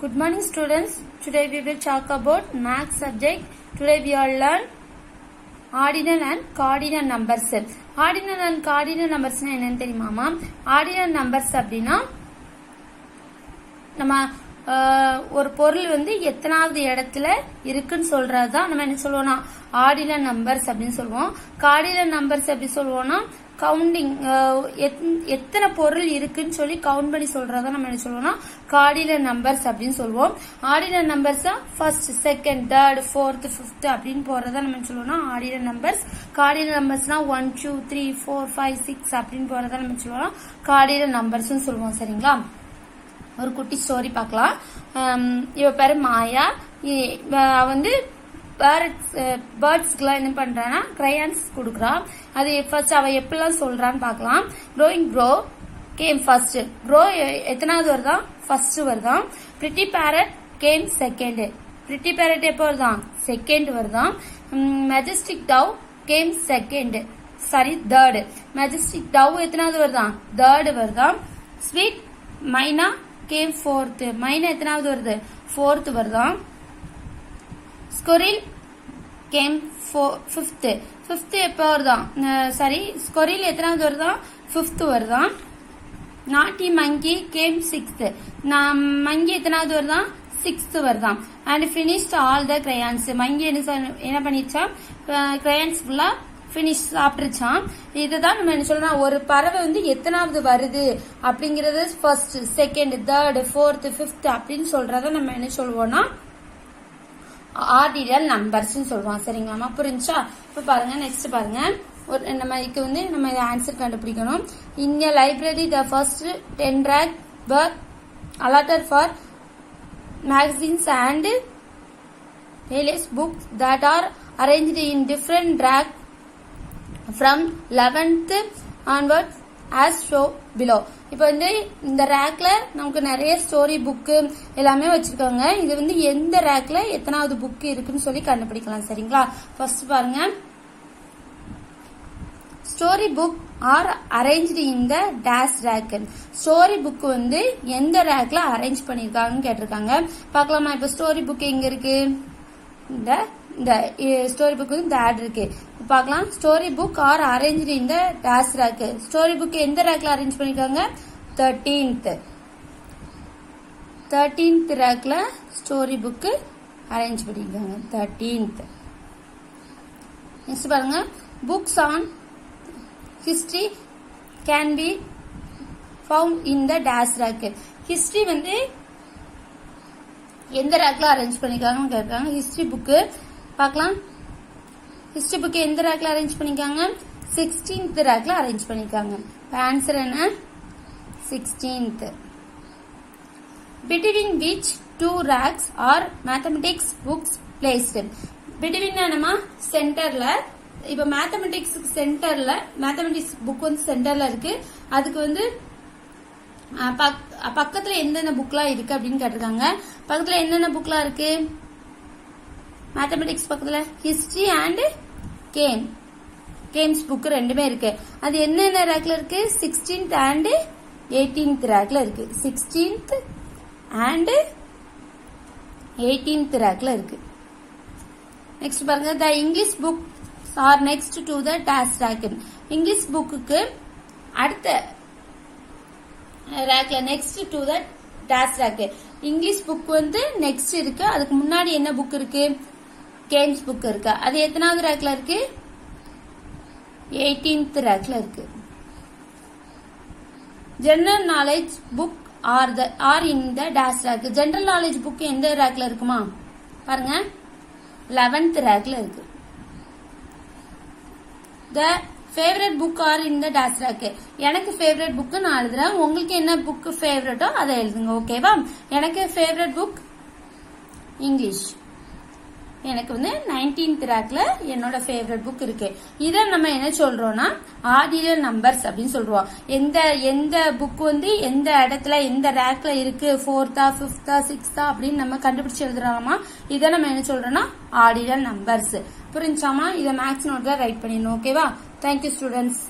Good morning students. Today we will talk about math subject. Today we will learn ordinal and cardinal numbers. Ordinal and cardinal numbers என்னன்னு தெரியுமாமா? Ordinal numbers அப்படினா நம்ம ஒரு பொருள் வந்து எத்தனாவது இடத்துல இருக்குன்னு சொல்றதுதான் நம்ம என்ன சொல்லுவோம்னா ஆர்டினல் நம்பர்ஸ் அப்படின்னு சொல்லுவோம். கார்டினல் நம்பர்ஸ் எப்படி சொல்லுவோம்னா கவுண்டிங் எத்தனை பொருள் இருக்குன்னு சொல்லி கவுண்ட் பண்ணி சொல்றதா நம்ம என்ன சொல்லுவோம்னா கார்டினல் நம்பர்ஸ் அப்படின்னு சொல்லுவோம். Ordinal numbers first, second, third, fourth, fifth அப்படின்னு போறதா நம்ம சொல்லுவோம்னா ஆர்டினல் நம்பர்ஸ். கார்டினல் நம்பர்ஸ்னா 1 2 3 4 5 6 அப்படின்னு போறதா நம்ம சொல்லுவோம்னா கார்டினல் நம்பர்ஸ் சொல்லுவோம். சரிங்களா? ஒரு குட்டி ஸ்டோரி பார்க்கலாம். இவ பேரு மாயா. வந்து பேர்ட்ஸ்க்குலாம் என்ன பண்றான்னா கிரையான்ஸ் கொடுக்குறான். அது ஃபர்ஸ்ட் அவ எப்பெல்லாம் சொல்றான்னு பார்க்கலாம். Crowing crow came first. Crow எத்தனாவது வருதான்? ஃபர்ஸ்ட் வருதான். Pretty parrot came second. Pretty parrot எப்போ வருதான்? செகண்ட் வருதான். Majestic dove came second, sorry third. Majestic dove எத்தனாவது வருதான்? தேர்டு வருதான். ஸ்வீட் மைனா கேம் ஃபோர்த். மைனா எத்தனாவது வருது? ஃபோர்த் வருதான். ஸ்கொரில் கேம் ஃபிஃப்த். ஃபிஃப்த் எப்போ வருதான்? சாரி, ஸ்கொரில் எத்தனாவது வருதான்? ஃபிஃப்த் வருதான். நாட்டி மங்கி கேம் சிக்ஸ்த். மங்கி எத்தனாவது வருதான்? சிக்ஸ்த் வருதான். And finished all the crayons. Monkey என்ன பண்ணிச்சா? கிரையான்ஸ் ஃபுல்லா பினிஷ் சாப்பிட்டுருச்சான். இதுதான் நம்ம என்ன சொல்றோம், ஒரு பறவை வந்து எத்தனாவது வருது அப்படிங்கறது first, second, third, fourth, fifth அப்படின்னு சொல்றத நம்ம என்ன சொல்லுவோம்னா ஆர்டினல் நம்பர்ஸ் சொல்லுவோம். சரிங்களாமா? புரிஞ்சா? இப்ப பாருங்க, நெக்ஸ்ட் பாருங்க. நம்ம இதுக்கு வந்து நம்ம ஆன்சர் கண்டுபிடிக்கணும். இங்க library the first 10 rack were allotted for magazines and various books that are arranged in different racks from 11th onwards as shown below. இப்போ வந்து இந்த ரேக்ல நமக்கு நிறைய ஸ்டோரி புக்கு எல்லாமே வச்சிருக்காங்க. இது வந்து எந்த ரேக்ல எத்தனாவது புக் இருக்குன்னு சொல்லி கண்டுபிடிக்கலாம். சரிங்களா? ஃபர்ஸ்ட் பாருங்க, story book R arranged in the dash rack. Story book வந்து எந்த ரேக்ல அரேஞ்ச் பண்ணிருக்காங்கன்னு கேட்டிருக்காங்க. பார்க்கலாமா? இப்ப ஸ்டோரி புக் எங்க இருக்கு? இந்த ஸ்டோரி புக் வந்து தேட் இருக்கு. பார்க்கலாம். Story book R arranged in the dash rack. Story book எந்த ரேக்ல அரேஞ்ச் பண்ணிருக்காங்க? 13th ரேக்ல ஸ்டோரி புக் அரேஞ்ச் பண்ணிருக்காங்க. 13th. நெக்ஸ்ட் பாருங்க, books on history can be found in the dash rack. History வந்து எந்த ரேக்ல அரேஞ்ச் பண்ணிருக்காங்கன்னு கேட்கறாங்க. ஹிஸ்டரி புக் பார்க்கலாம். ஹிஸ்டரி புக் எந்த ரேக்ல அரேஞ்ச் பண்ணிருக்காங்க? 16th ரேக்ல அரேஞ்ச் பண்ணிருக்காங்க. ஆன்சர் என்ன? 16th. Between which two racks are mathematics books placed? Between என்னமா? சென்டர்ல. இப்ப மேத்தமெட்டிக்ஸ் சென்டர்ல, மேத்தமெட்டிக்ஸ் புக் வந்து சென்டர்ல இருக்கு. அதுக்கு வந்து பக்கத்துல என்னென்ன புக்லாம் இருக்கு அப்படின்னு கேட்டிருக்காங்க. பக்கத்துல என்னென்ன புக்லாம் இருக்கு? மேத்தமெட்டிக்ஸ் பக்கத்துல ஹிஸ்டரி அண்ட் கேம்ஸ் புக் ரெண்டுமே இருக்கு. அது என்னென்ன ரேக்ல இருக்கு? 16th and 18th ரேக்ல இருக்கு. 16th and 18th ரேக்ல இருக்கு. நெக்ஸ்ட் பாருங்க, த English book R next to the dash rack. English book அடுத்த ரேக்ல next to the dash rack. English book வந்து நெக்ஸ்ட் இருக்கு. அதுக்கு முன்னாடி என்ன புக் இருக்கு? கேம்ஸ் புக் இருக்கு. அது எத்தனாவது ரேக்ல இருக்கு? 18th ரேக்ல இருக்கு. General knowledge book R in the dash rack. General knowledge book எந்த ரேக்ல இருக்குமா? பாருங்க, 11th ரேக்ல இருக்கு. The favourite book R in the dash rack. எனக்கு ஃபேவரட் புக் நான் எழுதுறேன். உங்களுக்கு என்ன புக் ஃபேவரட்டோ அதை எழுதுங்க. ஓகேவா? எனக்கு ஃபேவரட் புக் இங்கிலீஷ். எனக்கு வந்து 19th ரேக்ல என்னோட ஃபேவரட் புக் இருக்கு. இத நம்ம என்ன சொல்றோம்னா ஆர்டினல் நம்பர்ஸ் அப்படின்னு சொல்றோம். எந்த புக் வந்து எந்த இடத்துல எந்த ரேக்ல இருக்கு, 4th, 5th, 6th அப்படின்னு நம்ம கண்டுபிடிச்சு எழுதுறோமா, இத நம்ம என்ன சொல்றோம்னா ஆர்டினல் நம்பர்ஸ். புரிஞ்சாமா? இத மேக்ஸ் நோட்ல ரைட் பண்ணிடணும். ஓகேவா? Thank you students.